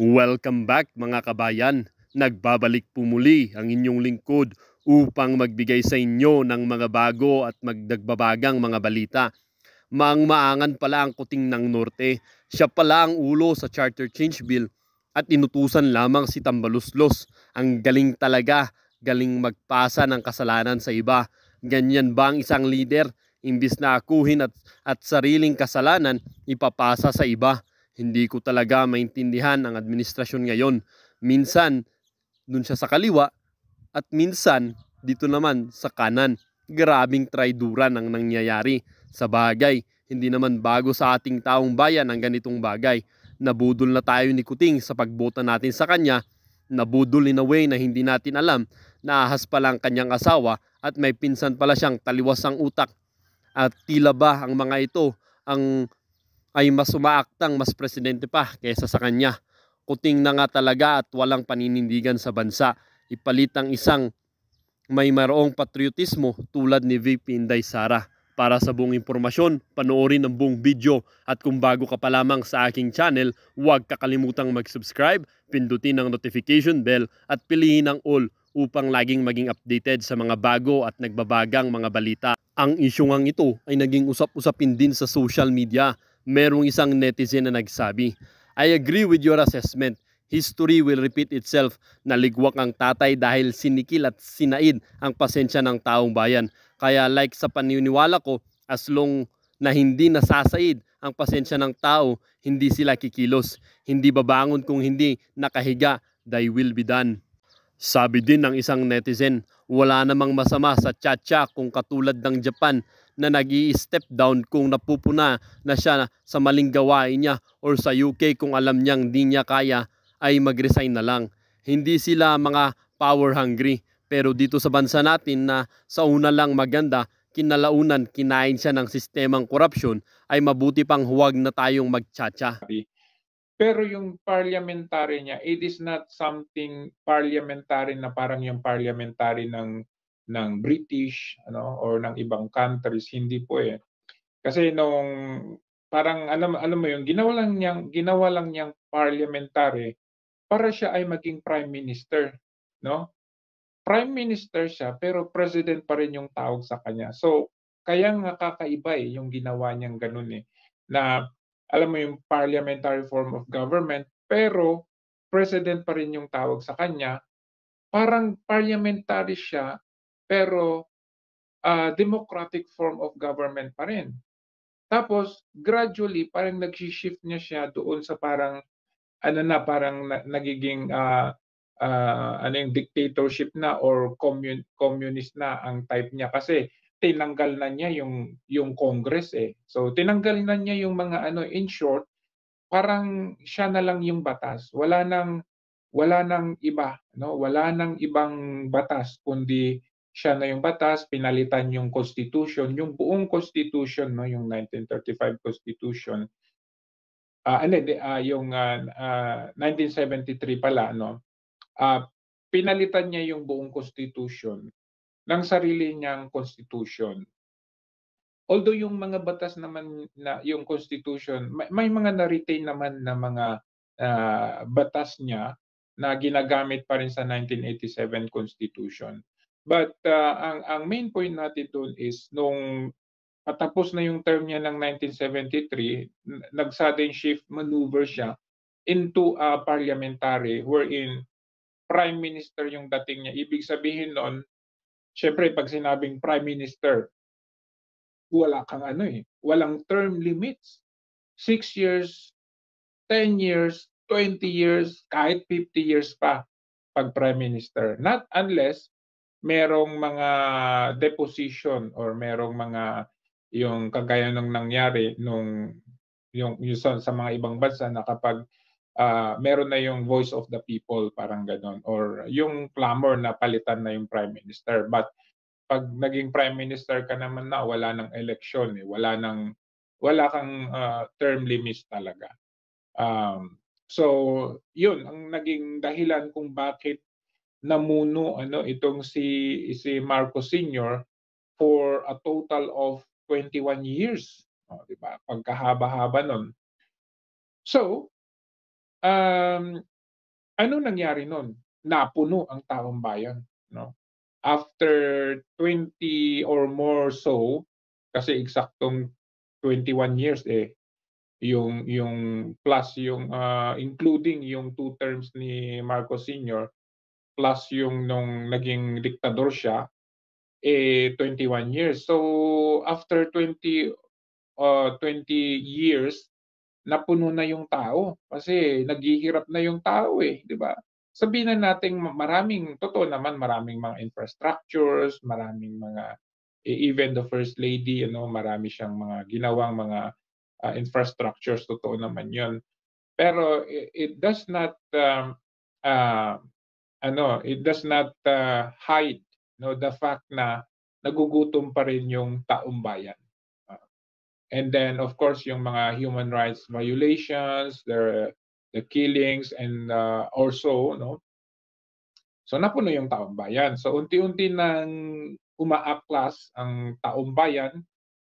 Welcome back mga kabayan. Nagbabalik po muli ang inyong lingkod upang magbigay sa inyo ng mga bago at magdagbabagang mga balita. Maang-maangan pala ang kuting ng Norte. Siya pala ang ulo sa Charter Change Bill at inutusan lamang si Tambaluslos. Ang galing talaga, galing magpasa ng kasalanan sa iba. Ganyan ba ang isang leader? Imbis na akuhin at sariling kasalanan, ipapasa sa iba. Hindi ko talaga maintindihan ang administrasyon ngayon. Minsan, dun siya sa kaliwa at minsan, dito naman sa kanan. Grabing traiduran ang nangyayari. Sa bagay, hindi naman bago sa ating taong bayan ang ganitong bagay. Nabudol na tayo ni Kuting sa pagbota natin sa kanya. Nabudol in a way na hindi natin alam na ahas pala ang kanyang asawa at may pinsan pala siyang taliwas ang utak. At tila ba ang mga ito ay mas umaaktang mas presidente pa kaysa sa kanya. Kuting na nga talaga at walang paninindigan sa bansa. Ipalit ang isang may maroong patriotismo tulad ni VP Inday Sara. Para sa buong impormasyon, panoorin ang buong video at kung bago ka pa lamang sa aking channel, huwag kakalimutang mag-subscribe, pindutin ang notification bell at piliin ang all upang laging maging updated sa mga bago at nagbabagang mga balita. Ang isyungang ito ay naging usap-usapin din sa social media. Merong isang netizen na nagsabi, "I agree with your assessment. History will repeat itself. Naligwak ang tatay dahil sinikil at sinaid ang pasensya ng taong bayan. Kaya like sa paniniwala ko, as long na hindi nasasaid ang pasensya ng tao, hindi sila kikilos. Hindi babangon kung hindi nakahiga, thy will be done." Sabi din ng isang netizen, wala namang masama sa tsa-tsa kung katulad ng Japan na nag-i-step down kung napupuna na siya sa maling gawain niya, or sa UK kung alam niyang di niya kaya ay mag-resign na lang. Hindi sila mga power hungry, pero dito sa bansa natin na sa una lang maganda, kinalaunan kinain siya ng sistemang korupsyon, ay mabuti pang huwag na tayong mag-tsa-tsa. Pero yung parliamentary niya, it is not something parliamentary na parang yung parliamentary ng British or ng ibang countries, hindi po eh. Kasi nung parang alam mo yung ginawa lang niyang parliamentary para siya ay maging prime minister, no? Prime minister siya pero president pa rin yung tawag sa kanya. So kaya nga kakaiba eh yung ginawa niyang ganun eh, na alam mo yung parliamentary form of government pero president pa rin yung tawag sa kanya. Parang parliamentary siya pero democratic form of government pa rin. Tapos gradually parang nag-shift niya siya doon sa parang parang nagiging ano yung dictatorship na or communist na ang type niya kasi tinanggal na niya yung Congress eh. So tinanggal na niya yung mga in short, parang siya na lang yung batas. Wala nang iba, no? Wala nang ibang batas kundi siya na yung batas, pinalitan yung constitution, yung buong constitution, no, yung 1935 constitution. Yung 1973 pala, no. Pinalitan niya yung buong constitution ng sarili niyang constitution. Although yung mga batas naman na yung constitution, may mga na-retain naman na mga batas niya na ginagamit pa rin sa 1987 constitution. But ang main point natin doon is nung patapos na yung term niya ng 1973, nag-sudden shift maneuver siya into a parliamentary wherein prime minister yung dating niya. Ibig sabihin noon, syempre pag sinabing prime minister, wala kang walang term limits. 6 years, 10 years, 20 years, kahit 50 years pa pag prime minister. Not unless merong mga deposition or merong mga yung kagaya ng nangyari nung yung sa mga ibang bansa na kapag meron na yung voice of the people, parang ganon, or yung clamor na palitan na yung prime minister. But pag naging prime minister ka naman na, wala nang eleksyon eh, wala kang term limits talaga. So yun ang naging dahilan kung bakit namuno itong si Marcos Sr. for a total of 21 years. Di ba? Pagkahaba-haba nun. So, ano nangyari nun? Napuno ang taong bayan, no? After 20 or more so, kasi eksaktong 21 years yung plus yung including yung 2 terms ni Marcos Sr. plus yung nung naging diktador siya, 21 years. So after 20 years, napuno na yung tao kasi naghihirap na yung tao di ba? Sabihin na nating totoo naman, maraming mga infrastructures, maraming mga even the First Lady, marami siyang mga ginawang mga infrastructures, totoo naman 'yon. Pero it does not uh, hide the fact na nagugutom pa rin yung taong bayan. And then of course yung mga human rights violations, the killings and also so napuno yung taong bayan. So unti-unti nang umaaklas ang taong bayan,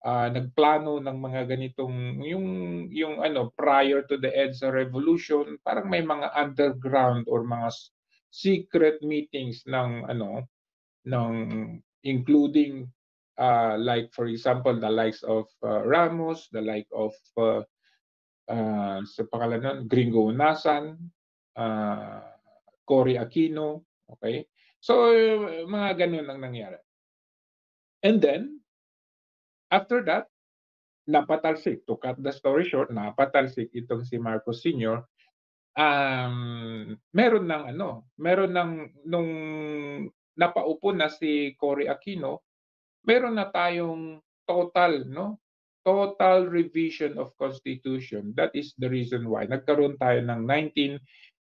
nagplano ng mga ganitong yung prior to the EDSA revolution, parang may mga underground or mga secret meetings ng including like for example the likes of Ramos, the like of sa pangalan nun, Gringo Unasan, Cory Aquino, okay? So mga ganun ang nangyari. And then after that, napatalsik, to cut the story short, napatalsik itong si Marcos Sr. Meron ng nung napaupo na si Cory Aquino, meron na tayong total revision of Constitution. That is the reason why nagkaroon tayo ng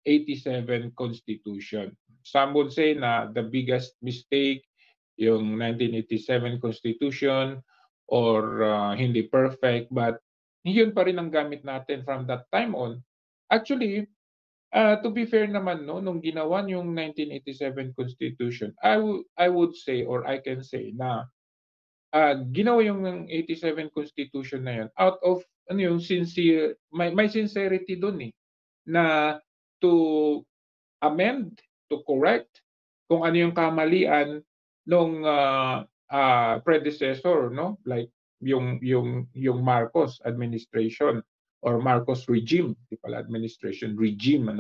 1987 Constitution. Some would say na the biggest mistake yung 1987 Constitution or hindi perfect, but yun pa rin ang gamit natin from that time on. Actually, to be fair naman, nung ginawa yung 1987 Constitution, I would say or I can say na ginawa yung 87 Constitution na yun out of sincere, may sincerity doon na to amend, to correct kung ano yung kamalian nung predecessor, like yung Marcos administration or Marcos regime, di pala administration, regime,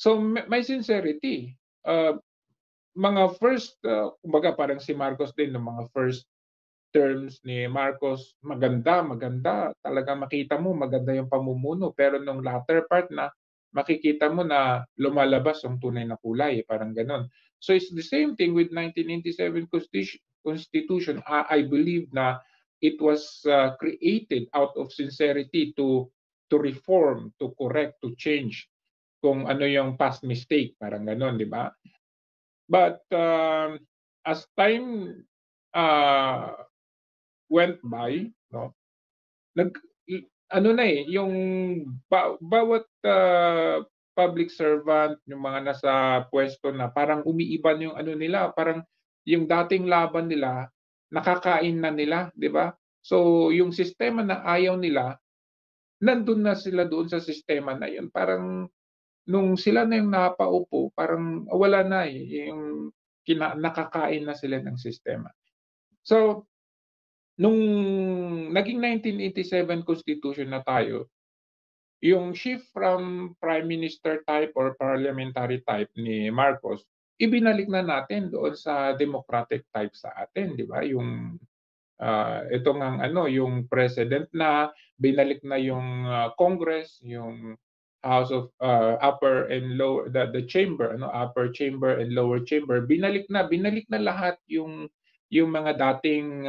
So may sincerity. Mga first, kumbaga parang si Marcos din, ng mga first terms ni Marcos, maganda, talaga makita mo maganda yung pamumuno, pero nung latter part na makikita mo na lumalabas yung tunay na kulay, parang ganon. So it's the same thing with 1997 Constitution. I believe na it was created out of sincerity to reform, to correct, to change kung ano yung past mistake, parang ganon, di ba? But as time went by, yung bawat public servant, yung mga nasa pwesto na parang umiiban yung nila, parang yung dating laban nila nakakain na nila, di ba? So yung sistema na ayaw nila, nandun na sila doon sa sistema na yun. Parang nung sila na yung napaupo, parang wala na yung nakakain na sila ng sistema. So nung naging 1987 Constitution na tayo, yung shift from Prime Minister type or parliamentary type ni Marcos, ibinalik na natin doon sa democratic type sa atin, di ba? Yung ito ngang yung president na, binalik na yung Congress, yung House of upper and lower, the chamber, upper chamber and lower chamber, binalik na lahat yung mga dating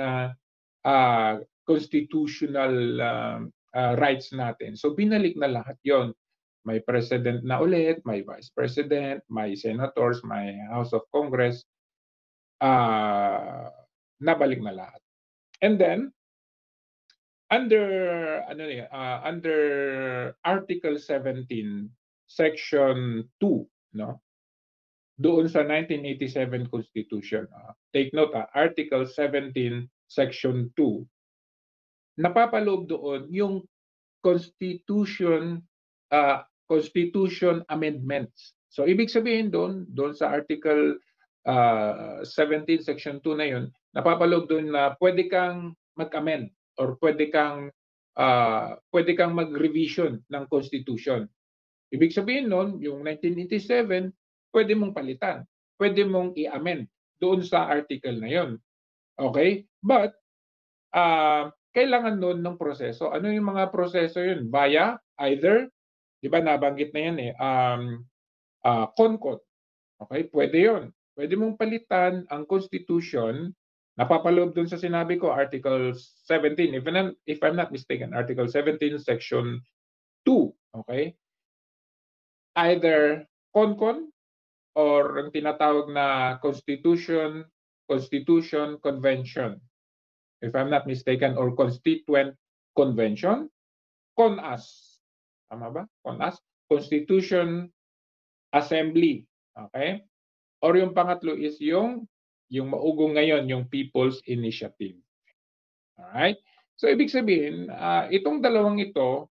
constitutional rights natin. So binalik na lahat yon. May president na ulit, may vice president, may senators, may House of Congress. Nabalik na lahat. And then under Article 17 Section 2, doon sa 1987 Constitution. Take note, Article 17 Section 2. Napapaloob doon yung Constitution Constitution amendments. So ibig sabihin doon sa Article 17 Section 2 na 'yon, napapaloob doon na pwede kang mag-amend or pwede kang mag-revision ng Constitution. Ibig sabihin noon, yung 1987, pwede mong palitan, pwede mong i-amend doon sa article na 'yon. Okay? But kailangan noon ng proseso. Ano yung mga proseso 'yun? Via either, 'di ba nabanggit na 'yan CONCOT. Okay, pwede 'yon. Pwede mong palitan ang Constitution, napapaloob dun sa sinabi ko, Article 17, if I'm not mistaken, Article 17, Section 2. Okay? Either CONCON or ang tinatawag na Constitution Convention, if I'm not mistaken, or Constituent Convention, CONAS. Tama ba? CONAS, Constitution Assembly. Okay? Or yung pangatlo is yung maugong ngayon, yung People's Initiative. Alright? So ibig sabihin, itong dalawang ito,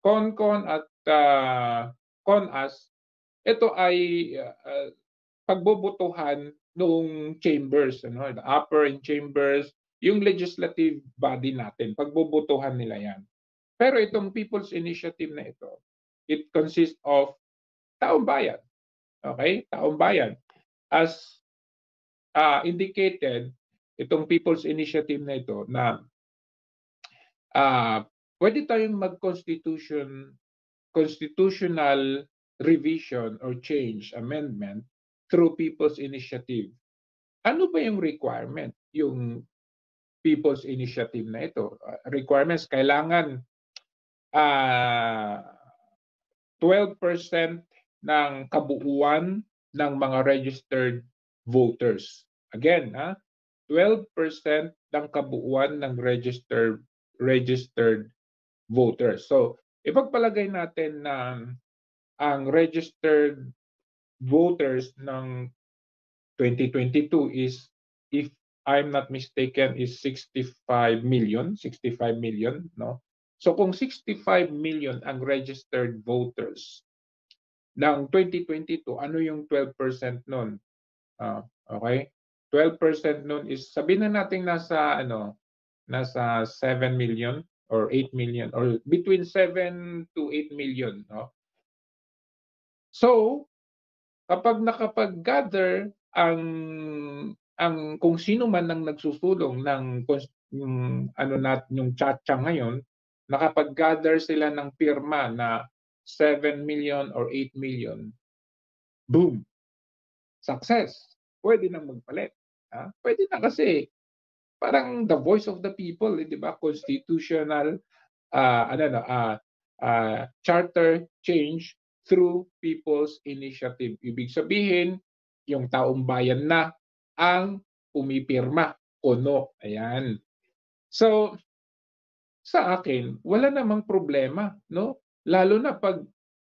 CONCON at CONAS, ito ay pagbobotohan noong chambers, the upper and chambers, yung legislative body natin, pagbobotohan nila yan. Pero itong People's Initiative na ito, it consists of taong bayan. Okay? Taong bayan. As indicated, itong People's Initiative na ito na pwede tayong constitutional revision or change, amendment through People's Initiative. Ano ba yung requirement? Yung People's Initiative na ito. Requirements, kailangan 12% ng kabuuan ng mga registered voters. Again, 12% ng kabuuan ng registered voters. So, ipagpalagay natin na ang registered voters ng 2022 is, if I'm not mistaken, is 65 million, no? So kung 65 million ang registered voters ng 2022, ano yung 12% nun? Okay? 12% nun is, sabihin na natin nasa 7 million or 8 million or between 7 to 8 million, no? So, kapag nakapag-gather ang kung sino man ang nagsusulong ng yung tsa-tsa ngayon, nakapag-gather sila ng pirma na 7 million or 8 million, boom! Success! Pwede nang magpalit. Pwede na kasi parang the voice of the people, di ba? Constitutional charter change through People's Initiative. Ibig sabihin, yung taong bayan na ang pumipirma o no. Ayan. So, sa akin, wala namang problema, no? Lalo na pag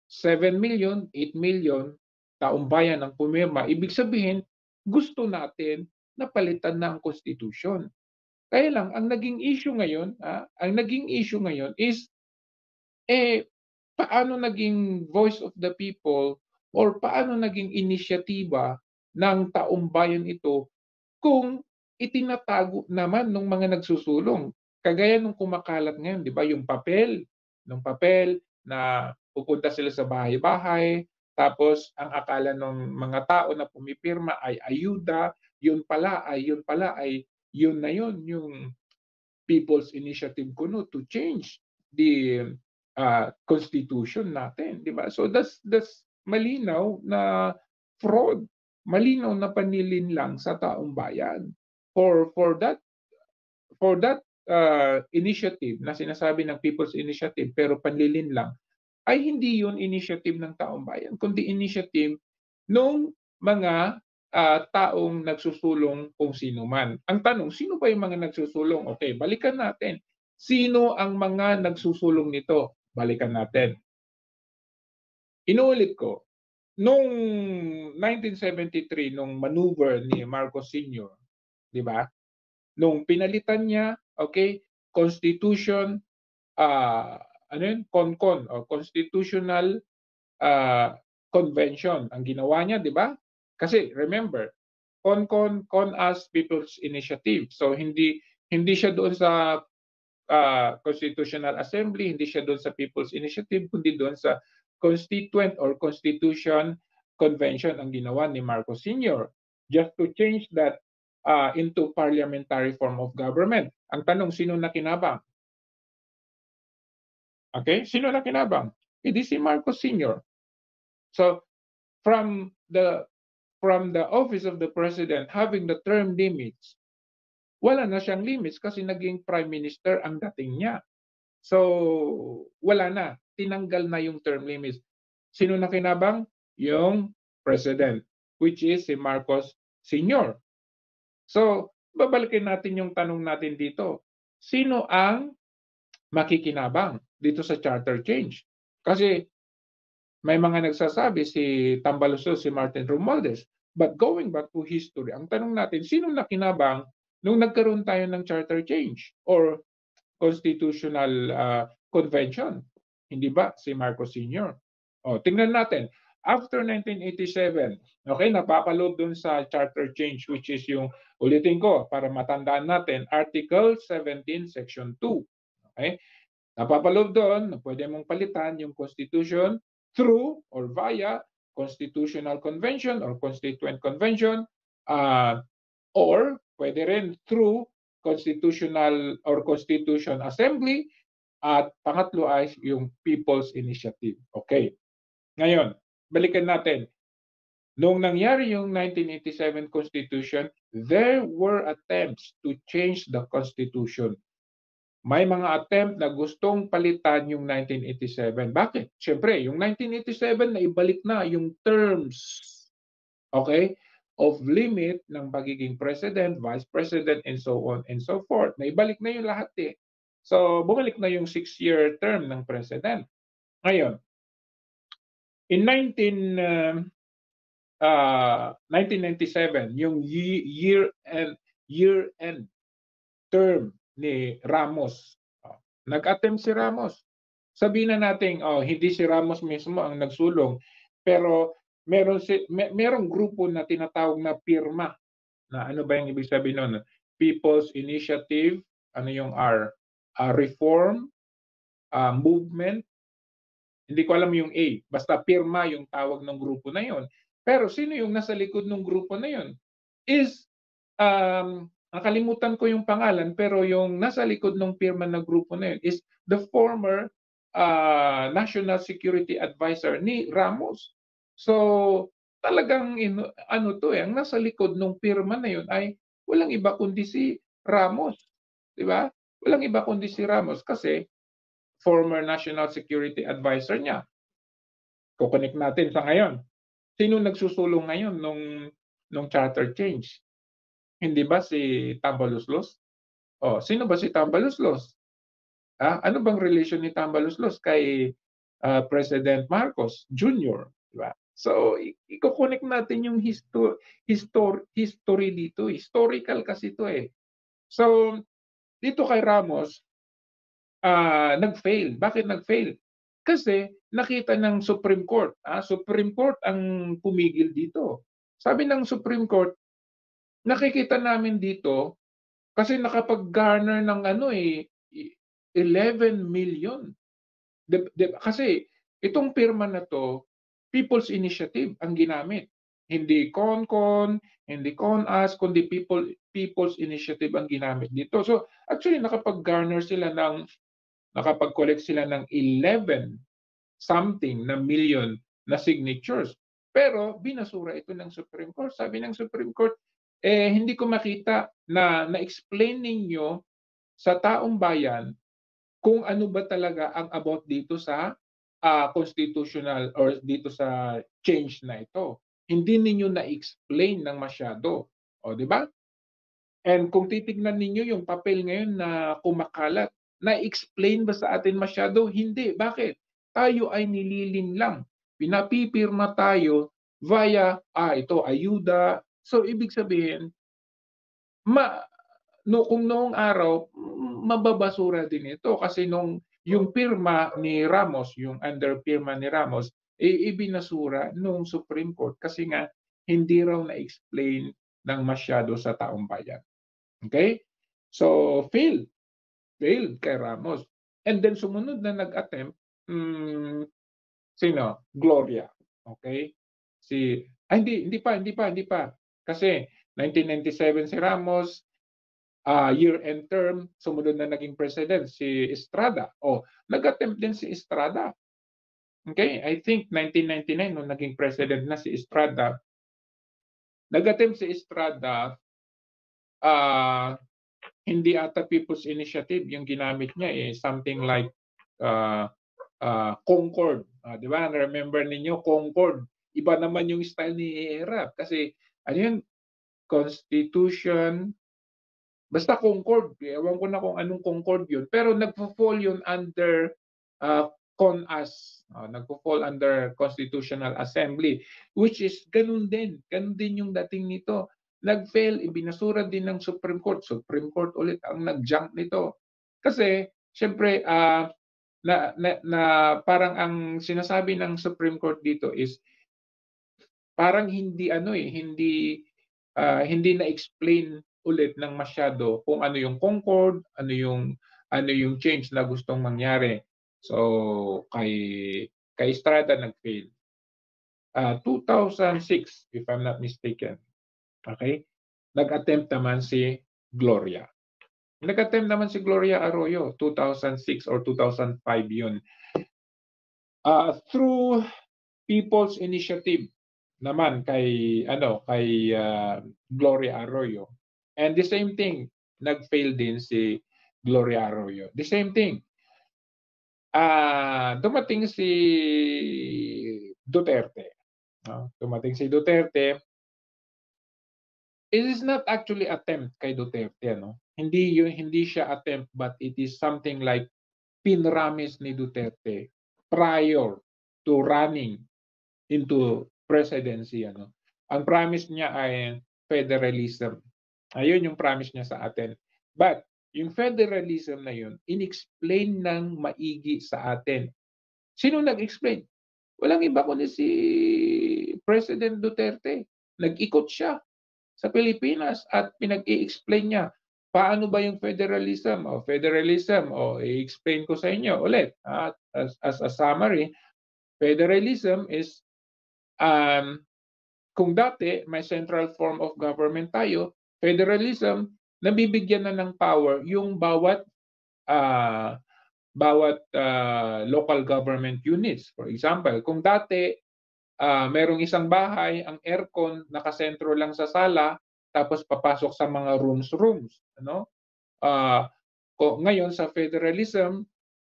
7 million, 8 million taong bayan ang pumirma, ibig sabihin, gusto natin na palitan na ang Constitution. Kaya lang, ang naging issue ngayon is, paano naging voice of the people or paano naging inisyatiba ng taong bayan ito kung itinatago naman ng mga nagsusulong. Kagaya nung kumakalat ngayon, di ba, yung papel na pupunta sila sa bahay-bahay, tapos ang akala ng mga tao na pumipirma ay ayuda, yun pala ay yun na yun, yung People's Initiative kuno to change the Constitution natin, di ba? So that's malinaw na fraud, malinaw na panlilinlang sa taong bayan. For that initiative na sinasabi ng People's Initiative pero panlilinlang, ay hindi yun initiative ng taong bayan, kundi initiative ng mga taong nagsusulong kung sino man. Ang tanong, sino ba yung mga nagsusulong? Okay, balikan natin. Sino ang mga nagsusulong nito? Balikan natin. Inuulit ko, noong 1973, nung maneuver ni Marcos Sr., di ba? Nung pinalitan niya, okay, Constitution, CONCON, o Constitutional convention ang ginawa niya, di ba? Kasi remember, CONAS People's Initiative. So hindi siya doon sa Constitutional Assembly, hindi siya doon sa People's Initiative, kundi doon sa Constituent or Constitution Convention ang ginawa ni Marcos Sr. just to change that into parliamentary form of government. Ang tanong, sino nakinabang? Okay? Sino nakinabang? Hindi si Marcos Sr. So, from the office of the president having the term limits, wala na siyang limits kasi naging prime minister ang dating niya. So, wala na. Tinanggal na yung term limits. Sino nakinabang? Yung president, which is si Marcos Sr. So, babalikin natin yung tanong natin dito. Sino ang makikinabang dito sa charter change? Kasi may mga nagsasabi si Tambaluslos, si Martin Romualdez. But going back to history, ang tanong natin, sino nakinabang nung nagkaroon tayo ng charter change or constitutional convention? Hindi ba si Marcos Sr.? Tingnan natin. After 1987, okay, napapaload dun sa charter change, which is yung, ulitin ko para matandaan natin, Article 17, Section 2. Okay? Napapaload doon, pwede mong palitan yung Constitution through or via Constitutional Convention or Constituent Convention, or pwede rin through Constitutional or Constitution Assembly, at pangatlo ay yung People's Initiative. Okay. Ngayon, balikan natin. Noong nangyari yung 1987 Constitution, there were attempts to change the Constitution. May mga attempt na gustong palitan yung 1987. Bakit? Siyempre, yung 1987 na ibalik na yung terms, okay, of limit ng pagiging president, vice president, and so on and so forth. Naibalik na yung lahat eh. So, bumalik na yung 6-year term ng president. Ngayon, in 1997, yung year-end term ni Ramos. Nag-attempt si Ramos. Sabihin na natin, hindi si Ramos mismo ang nagsulong, pero merong grupo na tinatawag na pirma. Na ano ba yung ibig sabihin nun? People's Initiative, ano yung R? Reform, Movement, hindi ko alam yung A. Basta pirma yung tawag ng grupo na yon. Pero sino yung nasa likod ng grupo na yon? Is, nakalimutan ko yung pangalan, pero yung nasa likod ng pirma na grupo na yun is the former National Security Advisor ni Ramos. So, talagang ang nasa likod ng pirma na yun ay walang iba kundi si Ramos. Di ba? Walang iba kundi si Ramos kasi former National Security Advisor niya. Kukonek natin sa ngayon. Sino nagsusulong ngayon nung charter change? Hindi ba si Tambaluslos? Sino ba si Tambaluslos? Ano bang relation ni Tambaluslos kay President Marcos Jr.? Diba? So, i-connect natin yung history dito. Historical kasi ito eh. So, dito kay Ramos, nag-fail. Bakit nag-fail? Kasi nakita ng Supreme Court. Supreme Court ang pumigil dito. Sabi ng Supreme Court, nakikita namin dito kasi nakapag-garner ng 11 million. Kasi itong pirma na to, People's Initiative ang ginamit. Hindi CONCON, hindi CONAS, kundi People's Initiative ang ginamit dito. So actually nakapag-garner sila nakapag-collect sila ng 11 something na million na signatures. Pero binasura ito ng Supreme Court. Sabi ng Supreme Court, hindi ko makita na na-explain ninyo sa taong bayan kung ano ba talaga ang about dito sa constitutional or dito sa change na ito. Hindi ninyo na-explain ng masyado. Di ba? And kung titignan ninyo yung papel ngayon na kumakalat, na-explain ba sa atin masyado? Hindi. Bakit? Tayo ay nililin lang. Pinapipirma tayo via, ito, ayuda. So, ibig sabihin, kung noong araw, mababasura din ito. Kasi yung pirma ni Ramos, yung under pirma ni Ramos, ibinasura nung Supreme Court kasi nga hindi raw na-explain ng masyado sa taong bayan. Okay? So, failed kay Ramos. And then sumunod na nag-attempt, sino? Gloria. Okay? Hindi pa. Kasi 1997 si Ramos, year-end term, sumunod na naging president si Estrada. Nag-attempt din si Estrada. Okay? I think 1999 nung naging president na si Estrada, nag-attempt si Estrada, hindi ata People's Initiative yung ginamit niya, something like Concord. Di ba? Remember ninyo, Concord. Iba naman yung style ni Erap kasi ano yun, Constitution, basta Concord. Ewan ko na kung anong Concord yun. Pero nagpo-fall yun under CONAS. Nagpo-fall under Constitutional Assembly, which is ganun din. Ganun din yung dating nito. Nag-fail, ibinasura din ng Supreme Court. Supreme Court ulit ang nag-jump nito. Kasi, syempre, na parang ang sinasabi ng Supreme Court dito is parang hindi hindi na-explain ulit ng masyado kung ano yung Concord, ano yung change na gustong mangyari. So kay Estrada nag-fail. 2006 if I'm not mistaken. Okay? Nag-attempt naman si Gloria. Nag-attempt naman si Gloria Arroyo 2006 or 2005 yun. Through People's Initiative naman kay Gloria Arroyo. And the same thing, nag-fail din si Gloria Arroyo. The same thing. Dumating si Duterte. Dumating si Duterte. It is not actually attempt kay Duterte, no? Hindi siya attempt, but it is something like pinramis ni Duterte prior to running into presidency, ano. Ang promise niya ay federalism. Ayun yung promise niya sa atin. But yung federalism na yun, inexplain ng maigi sa atin. Sino nag-explain? Walang iba kundi si President Duterte. Nag-ikot siya sa Pilipinas at pinag-i-explain niya paano ba yung federalism. I-explain ko sa inyo ulit. As a summary, federalism is kung dati may central form of government tayo, federalism, nabibigyan na ng power yung bawat local government units. For example, kung dati merong isang bahay, ang aircon nakasentro lang sa sala, tapos papasok sa mga rooms. Ano? Ngayon sa federalism,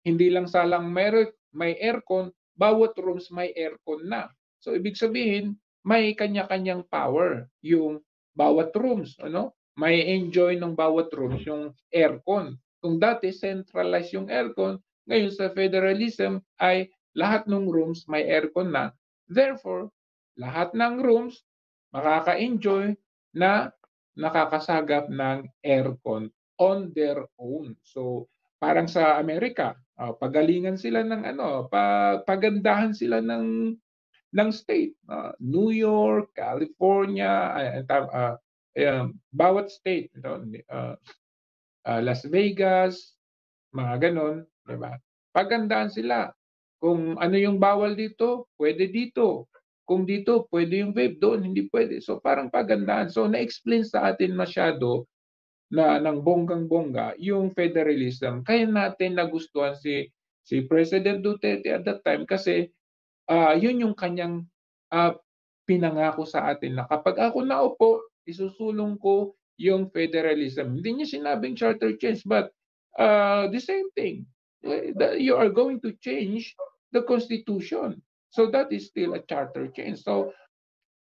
hindi lang salang may aircon, bawat rooms may aircon na. So ibig sabihin, may kanya-kanyang power yung bawat rooms, ano? May enjoy ng bawat rooms yung aircon. Kung dati centralized yung aircon, ngayon sa federalism ay lahat ng rooms may aircon na. Therefore, lahat ng rooms makaka-enjoy na nakakasagap ng aircon on their own. So parang sa Amerika, pagalingan sila ng pagandahan sila ng state. New York, California, bawat state, Las Vegas, mga ganon, di ba? Pagandahan sila. Kung ano yung bawal dito, pwede dito. Kung dito, pwede yung vape, doon hindi pwede. So parang pagandahan. So na-explain sa atin masyado na ng bonggang-bongga yung federalism. Kaya natin nagustuhan si President Duterte at that time kasi yun yung kanyang pinangako sa atin na kapag ako naupo, isusulong ko yung federalism. Hindi niya sinabing charter change, but the same thing. You are going to change the Constitution. So that is still a charter change. So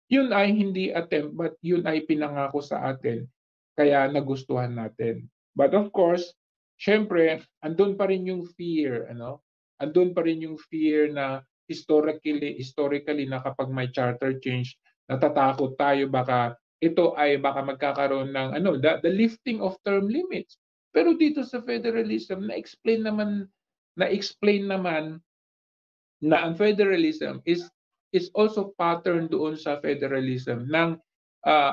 yun ay hindi attempt, but yun ay pinangako sa atin. Kaya nagustuhan natin. But of course, syempre, andun pa rin yung fear, ano? Andun pa rin yung fear na historically na kapag may charter change, natatakot tayo baka magkakaroon ng the lifting of term limits. Pero dito sa federalism, na-explain naman na ang federalism is also pattern doon sa federalism ng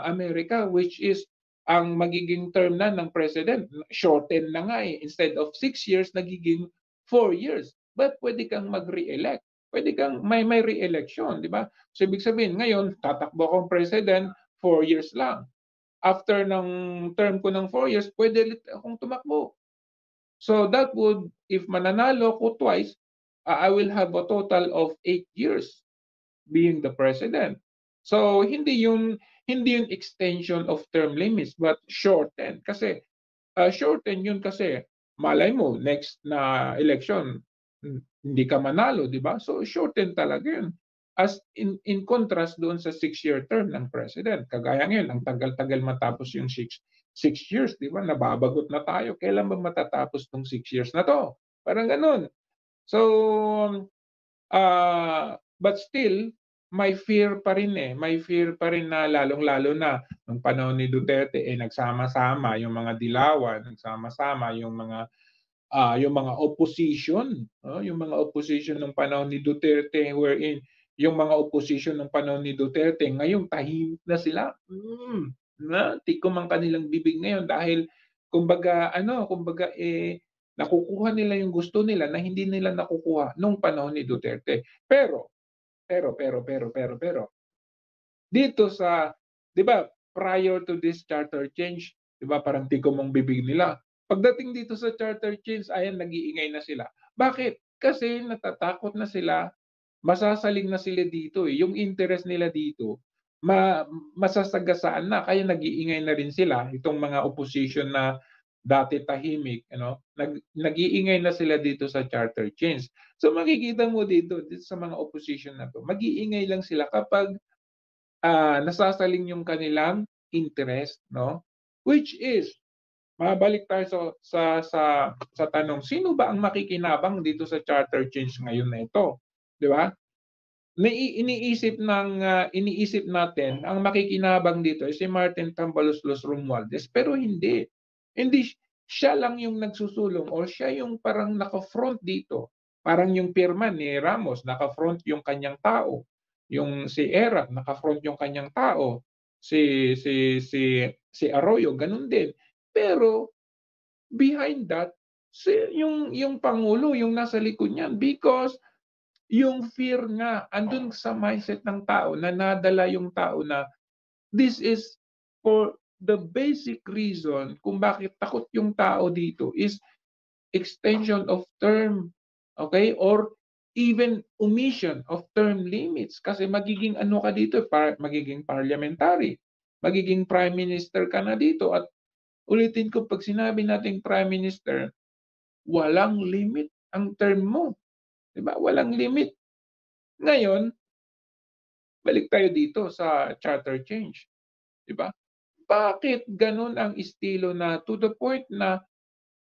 Amerika, which is ang magiging term na ng president, shorten na nga eh. Instead of 6 years, nagiging 4 years. But pwede kang mag-re-elect. Pwede kang may re-election, di ba? So ibig sabihin, ngayon, tatakbo akong president, 4 years lang. After ng term ko ng 4 years, pwede ulit akong tumakbo. So that would, if mananalo ko twice, I will have a total of 8 years being the president. So hindi yun extension of term limits but shorten kasi shorten yun kasi malay mo next na election hindi ka manalo, di ba? So shorten talaga yun. As in contrast doon sa 6-year term ng president. Kagaya ngayon, ang tagal-tagal matapos yung 6 years, di ba? Nababagot na tayo. Kailan ba matatapos tong 6 years na to? Parang ganun. So, but still, may fear pa rin eh. May fear pa rin na lalong-lalo na nung panahon ni Duterte nagsama-sama yung mga dilawan, nagsama-sama yung mga opposition, yung mga opposition ng panahon ni Duterte wherein yung mga opposition ng panahon ni Duterte ngayong tahimik na sila. Tikom ang kanilang bibig ngayon dahil kumbaga nakukuha nila yung gusto nila na hindi nila nakukuha nung panahon ni Duterte. Pero dito sa, 'di ba, prior to this charter change, 'di ba, parang tikom ang bibig nila. Pagdating dito sa charter change, ayan nag-iingay na sila. Bakit? Kasi natatakot na sila, masasaling na sila dito eh. Yung interest nila dito, masasagasaan na kaya nag-iingay na rin sila itong mga opposition na dati tahimik, nag-iingay na sila dito sa charter change. So makikita mo dito sa mga opposition na to, mag-iingay lang sila kapag nasasaling yung kanilang interest, no? Which is, mabalik tayo sa tanong, sino ba ang makikinabang dito sa charter change ngayon na ito? 'Di ba? Iniisip natin ang makikinabang dito ay si Martin Tambaloslos Romualdez, pero hindi. Hindi siya lang yung nagsusulong or siya yung parang naka-front dito. Parang yung pirma ni Ramos, naka-front yung kanyang tao. Yung si Erap, naka-front yung kanyang tao. Si Arroyo, ganun din. Pero behind that, yung Pangulo, yung nasa likod niyan, because yung fear nga andun sa mindset ng tao na nadala yung tao na this is for the basic reason kung bakit takot yung tao dito is extension of term, okay? Or even omission of term limits kasi magiging ano ka dito, magiging parliamentary, magiging prime minister ka na dito at ulitin ko pag sinabi nating prime minister, walang limit ang term mo. 'Di ba? Walang limit. Ngayon, balik tayo dito sa charter change, 'di ba? Bakit ganun ang estilo na to the point na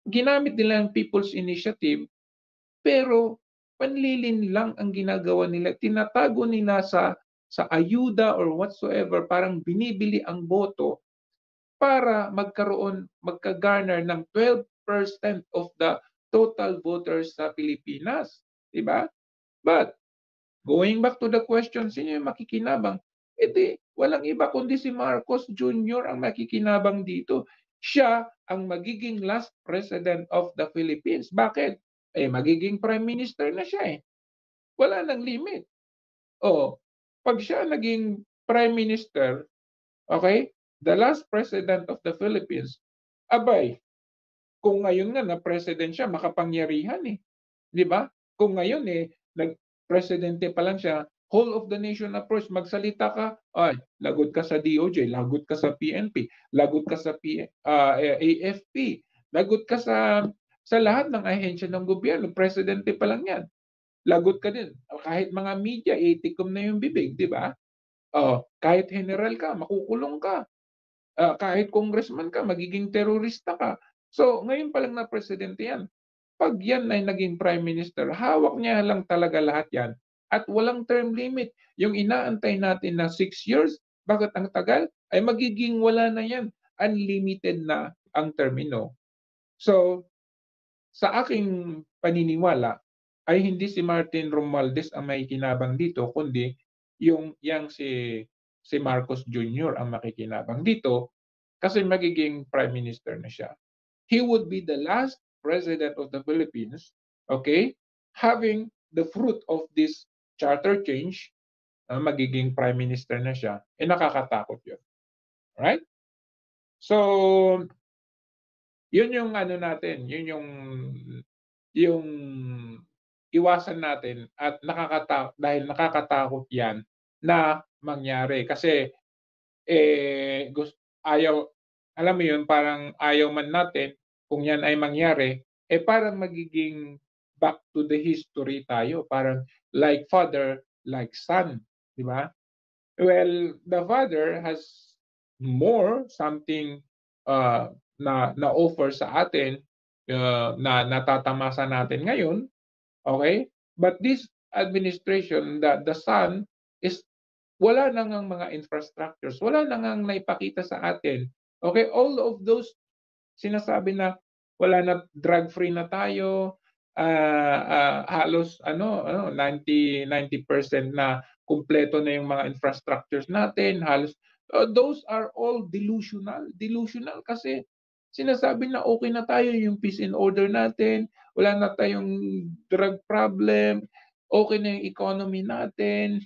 ginamit nila ang People's Initiative pero panlilin lang ang ginagawa nila, tinatago nila sa ayuda or whatsoever, parang binibili ang boto para magka-garner ng 12% of the total voters sa Pilipinas, 'di ba? But going back to the question, sino yung makikinabang? Walang iba kundi si Marcos Jr. ang makikinabang dito. Siya ang magiging last president of the Philippines. Bakit? Magiging prime minister na siya eh. Wala nang limit. Pag siya naging prime minister, okay, the last president of the Philippines, abay, kung ngayon nga na president siya, makapangyarihan eh. Di ba? Kung ngayon nag-presidente pa lang siya, whole of the nation approach, magsalita ka, lagot ka sa DOJ, lagot ka sa PNP, lagot ka sa AFP, lagot ka sa lahat ng ahensya ng gobyerno, presidente pa lang yan. Lagot ka din. Kahit mga media, tikom na yung bibig, di ba? Kahit general ka, makukulong ka. Kahit congressman ka, magiging terorista ka. So, ngayon pa lang na presidente yan. Pag yan ay naging prime minister, hawak niya lang talaga lahat yan. At walang term limit. Yung inaantay natin na 6 years, bakit ang tagal? Ay magiging wala na yan. Unlimited na ang termino. So, sa aking paniniwala, ay hindi si Martin Romualdez ang makikinabang dito, kundi si Marcos Jr. ang makikinabang dito kasi magiging prime minister na siya. He would be the last president of the Philippines, okay, having the fruit of this charter change, magiging prime minister na siya, nakakatakot yun. Right? So, yun yung ano natin, yun yung iwasan natin at dahil nakakatakot yan na mangyari. Kasi ayaw, alam mo yun, parang ayaw man natin kung yan ay mangyari, parang magiging back to the history tayo. Parang like father, like son. Di ba? Well, the father has something na offer sa atin na natatamasa natin ngayon, okay? But this administration, the son is wala na ngang mga infrastructures, wala na ngang naipakita sa atin. Okay, all of those sinasabi na wala na, drug-free na tayo, halos 90% na kumpleto na yung mga infrastructures natin, halos those are all delusional kasi sinasabi na okay na tayo, yung peace and order natin, wala na tayong drug problem, okay na yung economy natin,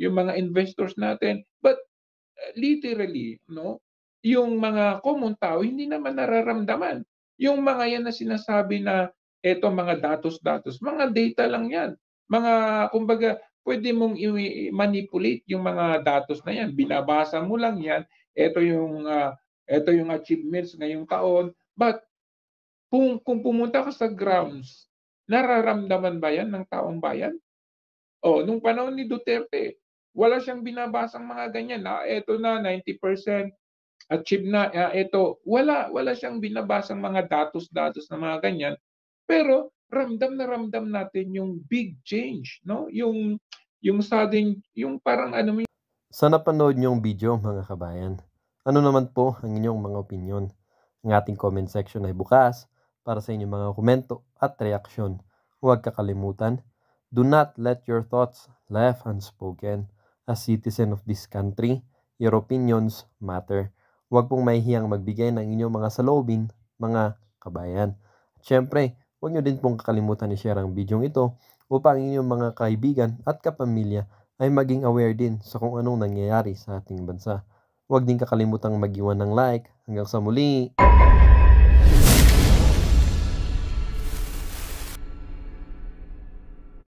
yung mga investors natin. But literally, yung mga common tao hindi naman nararamdaman. Yung mga yan na sinasabi na eto mga datos, mga data lang yan. Mga, kumbaga, pwede mong i-manipulate yung mga datos na yan. Binabasa mo lang yan, eto yung achievements ngayong taon. But kung pumunta ka sa grounds, nararamdaman ba yan ng taong bayan? Nung panahon ni Duterte, wala siyang binabasang mga ganyan na eto na 90% achieve na, wala siyang binabasang mga datos na mga ganyan. Pero ramdam na ramdam natin yung big change, no? Yung sudden, yung parang Sa napanood niyong video mga kabayan, ano naman po ang inyong mga opinyon? Ang ating comment section ay bukas para sa inyong mga komento at reaksyon. Huwag kakalimutan, do not let your thoughts left unspoken. As citizen of this country, your opinions matter. Huwag pong mahihiyang magbigay ng inyong mga saloobin, mga kabayan. At syempre, huwag niyo din pong kakalimutan i-share ang video ito upang inyong mga kaibigan at kapamilya ay maging aware din sa kung anong nangyayari sa ating bansa. Huwag din kakalimutang mag-iwan ng like. Hanggang sa muli!